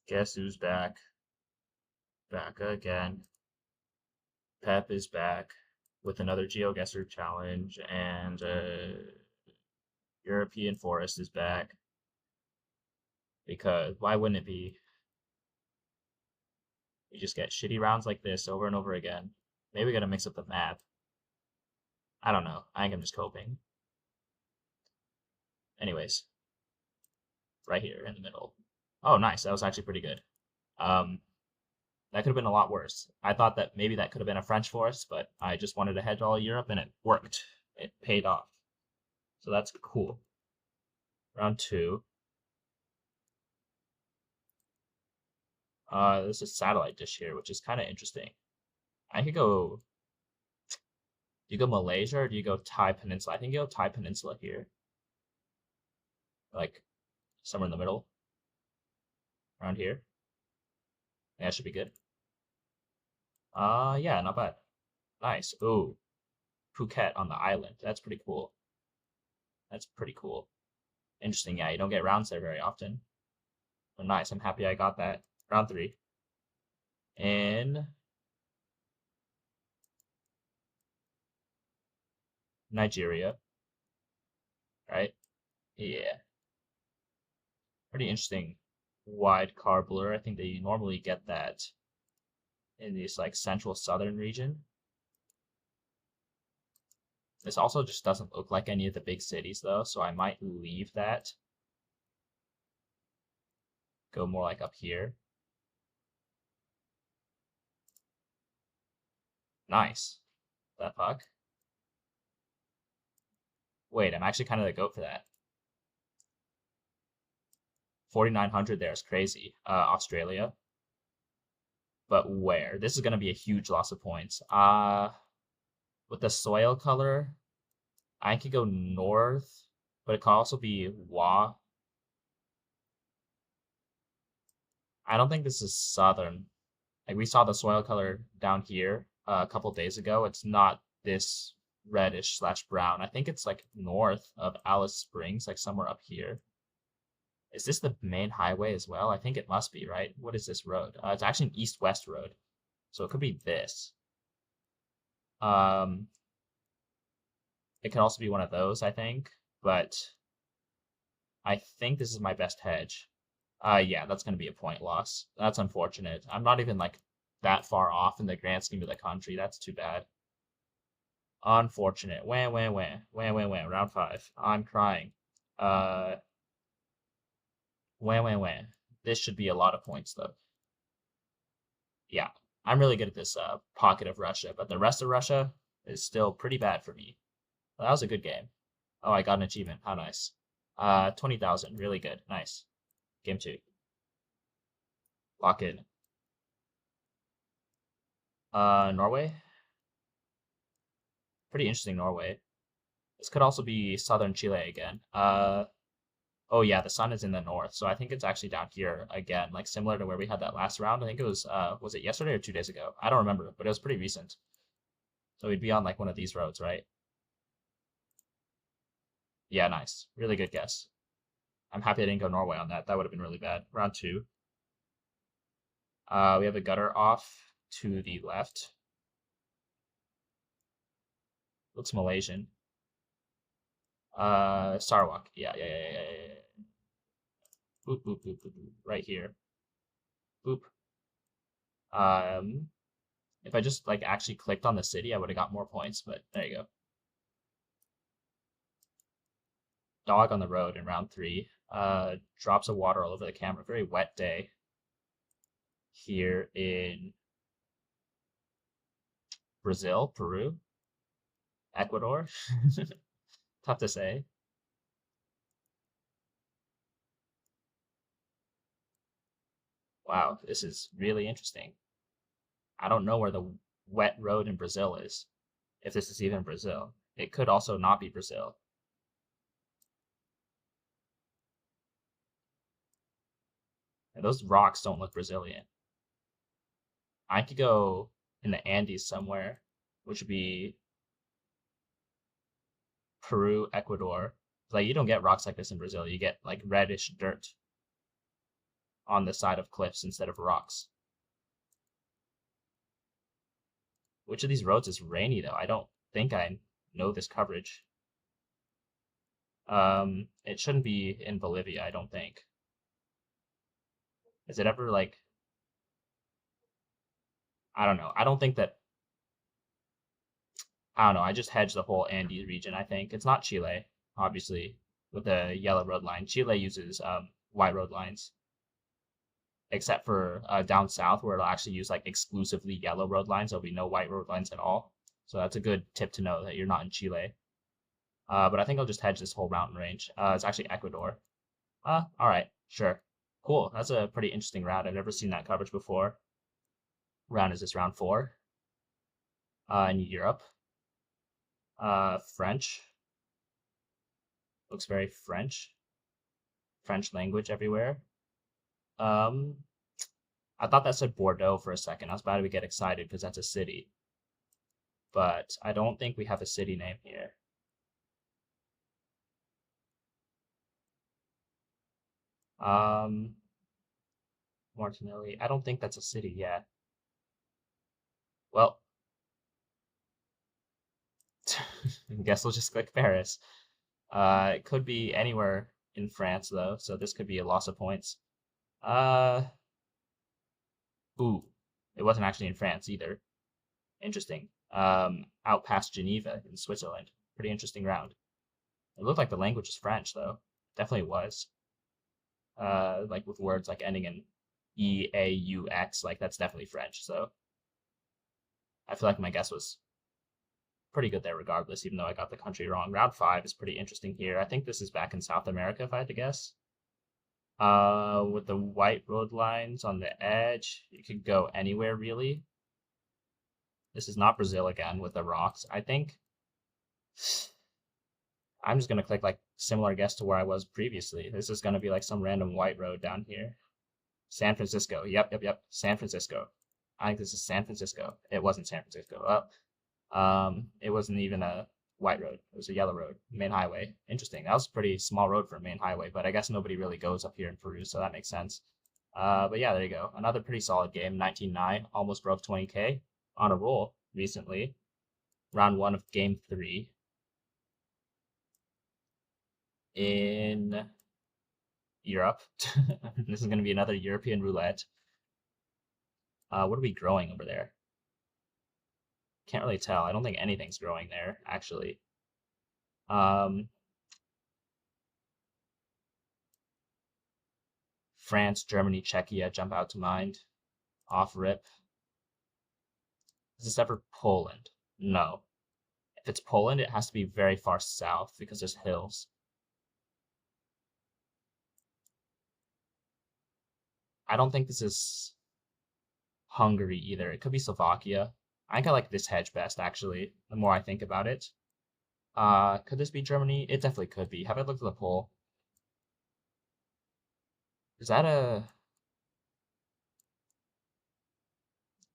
Guess who's back? Back again. Pep is back with another GeoGuessr challenge, and European Forest is back because why wouldn't it be? You just get shitty rounds like this over and over again. Maybe we gotta mix up the map. I don't know. I think I'm just coping. Anyways, right here in the middle. Oh, nice. That was actually pretty good. Um, that could have been a lot worse. I thought that maybe that could have been a French forest, but I just wanted to hedge all of Europe, and it worked. It paid off. So that's cool. Round two. There's a satellite dish here, which is kind of interesting. I could go. Do you go Malaysia or do you go Thai Peninsula? I think you go Thai Peninsula here, like somewhere in the middle, around here. Yeah, that should be good. Yeah, not bad. Nice. Ooh, Phuket on the island. That's pretty cool. That's pretty cool. Interesting. Yeah, you don't get rounds there very often. But nice. I'm happy I got that. Round three. In Nigeria, right? Yeah. Pretty interesting wide car blur. I think they normally get that in this like central southern region. This also just doesn't look like any of the big cities though, so I might leave that. Go more like up here. Nice. That fuck. Wait, I'm actually kind of the goat for that. 4,900 there is crazy. Australia. But where? This is gonna be a huge loss of points. With the soil color, I could go north, but it could also be Wa. I don't think this is southern. Like we saw the soil color down here a couple days ago. It's not this reddish slash brown. I think it's like north of Alice Springs, like somewhere up here. Is this the main highway as well? I think it must be, right? What is this road? It's actually an east-west road, so it could be this. Um, it could also be one of those, I think, but I think this is my best hedge. Yeah, that's going to be a point loss. That's unfortunate. I'm not even like that far off in the grand scheme of the country. That's too bad. Unfortunate. Wah, wah, wah. Wah, wah, wah. Round five. I'm crying. Uh, Wah, wah, wah. This should be a lot of points, though. Yeah, I'm really good at this pocket of Russia, but the rest of Russia is still pretty bad for me. Well, that was a good game. Oh, I got an achievement. How nice. 20,000. Really good. Nice. Game two. Lock in. Norway. Pretty interesting, Norway. This could also be southern Chile again. Oh yeah, the sun is in the north, so I think it's actually down here again, like similar to where we had that last round. I think it was it yesterday or 2 days ago? I don't remember, but it was pretty recent. So we'd be on like one of these roads, right? Yeah, nice. Really good guess. I'm happy I didn't go Norway on that. That would have been really bad. Round two. We have a gutter off to the left. Looks Malaysian. Sarawak. Yeah. Boop, boop, boop, boop, boop. Right here. Boop. Um, if I just like actually clicked on the city, I would have got more points, but there you go. Dog on the road in round three. Drops of water all over the camera. Very wet day here in Brazil, Peru, Ecuador. Tough to say. Wow, this is really interesting. I don't know where the wet road in Brazil is, if this is even Brazil. It could also not be Brazil. And those rocks don't look Brazilian. I could go in the Andes somewhere, which would be Peru, Ecuador. Like you don't get rocks like this in Brazil. You get like reddish dirt. on the side of cliffs instead of rocks. Which of these roads is rainy though? I don't think I know this coverage. It shouldn't be in Bolivia, I don't think. Is it ever like, I don't know. I don't know. I just hedged the whole Andes region, I think. It's not Chile, obviously, with the yellow road line. Chile uses white road lines, except for down south where it'll actually use like exclusively yellow road lines. There'll be no white road lines at all. So that's a good tip to know that you're not in Chile. But I think I'll just hedge this whole mountain range. It's actually Ecuador. All right, sure. Cool. That's a pretty interesting route. I've never seen that coverage before. Round is this round 4? In Europe. French. Looks very French. French language everywhere. Um, I thought that said Bordeaux for a second. I was about to get excited because that's a city. But I don't think we have a city name here. Um, Martinelli. I don't think that's a city yet. Well, I guess we'll just click Paris. It could be anywhere in France though, so this could be a loss of points. Uh, ooh, it wasn't actually in France either. Interesting. Out past Geneva in Switzerland. Pretty interesting round. It looked like the language is French though. Definitely was. Like with words like ending in E-A-U-X, like that's definitely French. So I feel like my guess was pretty good there regardless, even though I got the country wrong. Round 5 is pretty interesting here. I think this is back in South America, if I had to guess. With the white road lines on the edge, you could go anywhere really. This is not Brazil again with the rocks. I think I'm just gonna click like similar guess to where I was previously. This is gonna be like some random white road down here. San Francisco. Yep. San Francisco. I think this is San Francisco. It wasn't San Francisco. It wasn't even a white road. It was a yellow road, main highway. Interesting. That was a pretty small road for a main highway, but I guess nobody really goes up here in Peru, so that makes sense. But yeah, there you go. Another pretty solid game. 19-9, almost broke 20K on a roll recently. Round 1 of game 3 in Europe. This is going to be another European roulette. What are we growing over there? Can't really tell. I don't think anything's growing there, actually. France, Germany, Czechia jump out to mind. Off rip. Is this ever Poland? No. If it's Poland, it has to be very far south because there's hills. I don't think this is Hungary either. It could be Slovakia. I think I like this hedge best, actually, the more I think about it. Could this be Germany? It definitely could be. Have I looked at the poll? Is that a...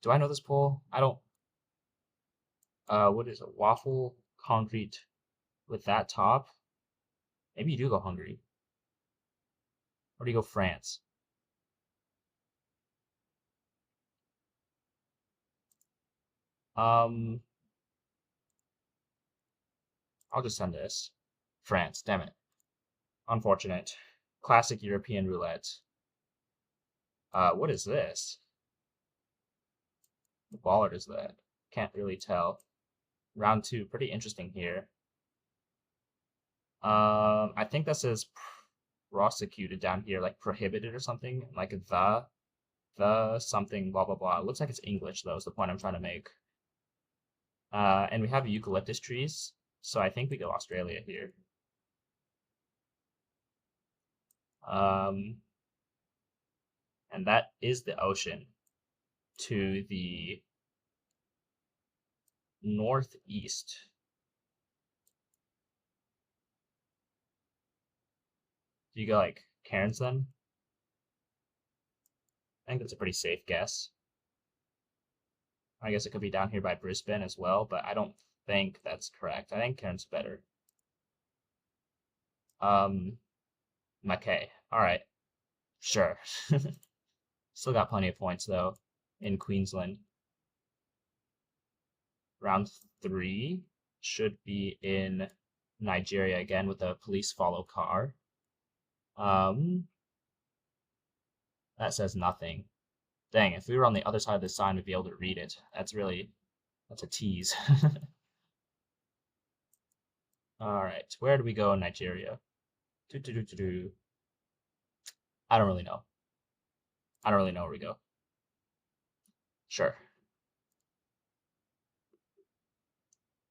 Do I know this poll? I don't... What is it? Waffle concrete with that top? Maybe you do go Hungary. Or do you go France? I'll just send this. France, damn it. Unfortunate. Classic European roulette. What is this? What ballard is that? Can't really tell. Round 2, pretty interesting here. I think that says prosecuted down here, like prohibited or something, like the something, blah blah blah. It looks like it's English though, is the point I'm trying to make. And we have eucalyptus trees, so I think we go Australia here. And that is the ocean to the northeast. Do you go like Cairns then? I think that's a pretty safe guess. I guess it could be down here by Brisbane as well, but I don't think that's correct. I think Cairns better. Mackay. All right. Sure. Still got plenty of points though in Queensland. Round 3 should be in Nigeria again with a police follow car. Um, that says nothing. Dang, if we were on the other side of the sign, we'd be able to read it. That's a tease. All right, where do we go in Nigeria? I don't really know. I don't really know where we go. Sure.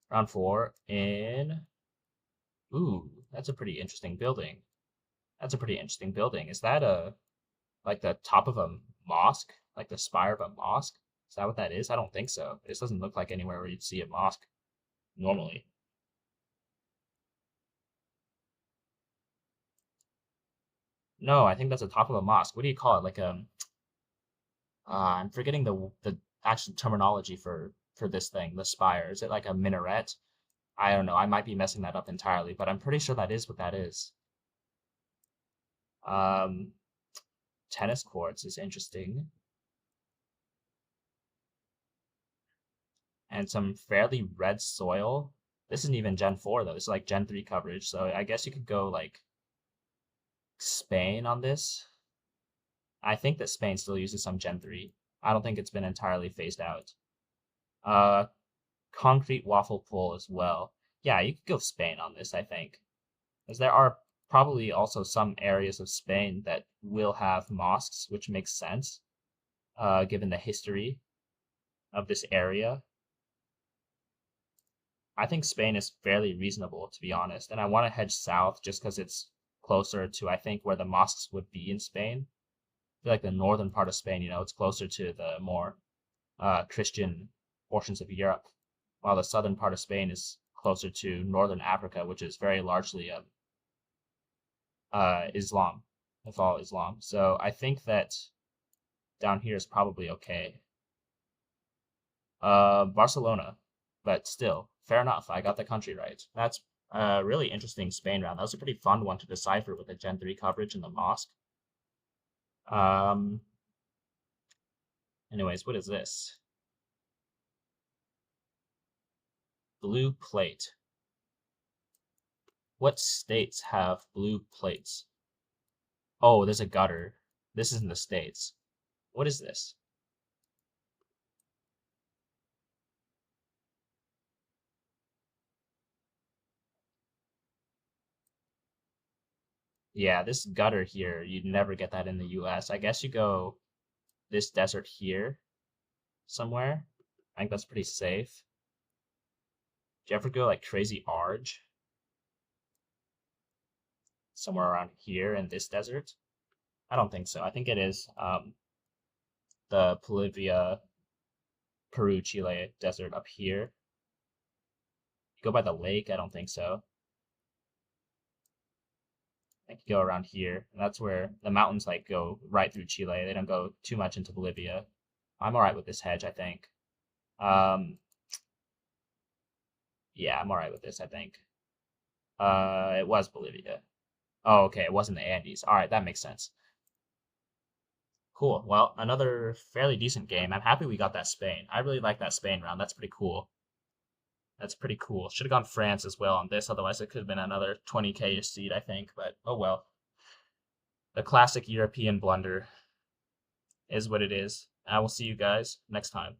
Round 4 in. Ooh, that's a pretty interesting building. That's a pretty interesting building. Is that like the top of a mosque? Like the spire of a mosque? Is that what that is? I don't think so. This doesn't look like anywhere where you'd see a mosque normally. No, I think that's the top of a mosque. What do you call it? Like I'm forgetting the actual terminology for this thing, the spire. Is it like a minaret? I don't know. I might be messing that up entirely, but I'm pretty sure that is what that is. Um, tennis courts is interesting. And some fairly red soil. This isn't even Gen 4 though. This is like Gen 3 coverage. So I guess you could go like Spain on this. I think that Spain still uses some Gen 3. I don't think it's been entirely phased out. Uh, concrete waffle pole as well. Yeah, you could go Spain on this, I think. Because there are probably also some areas of Spain that will have mosques, which makes sense, given the history of this area. I think Spain is fairly reasonable, to be honest, and I want to hedge south just because it's closer to, I think, where the mosques would be in Spain. I feel like the northern part of Spain, it's closer to the more Christian portions of Europe, while the southern part of Spain is closer to northern Africa, which is very largely Islam, they follow Islam. So I think that down here is probably okay. Barcelona, but still, fair enough. I got the country right. That's a really interesting Spain round. That was a pretty fun one to decipher with the Gen 3 coverage in the mosque. Um, anyways, what is this? Blue plate. What states have blue plates? Oh, there's a gutter. This is in the States. What is this? Yeah, this gutter here, you'd never get that in the US. I guess you go this desert here somewhere. I think that's pretty safe. Do you ever go like Crazy Arge? Somewhere around here in this desert? I don't think so. I think it is the Bolivia, Peru, Chile desert up here. You go by the lake? I don't think so. I think you go around here. And that's where the mountains like go right through Chile. They don't go too much into Bolivia. I'm all right with this hedge, I think. Um, yeah, I'm all right with this, I think. It was Bolivia. Oh, okay, it wasn't the Andes. All right, that makes sense. Cool. Well, another fairly decent game. I'm happy we got that Spain. I really like that Spain round. That's pretty cool. That's pretty cool. Should have gone France as well on this, otherwise it could have been another 20K seed, I think. But oh well. The classic European blunder is what it is. I will see you guys next time.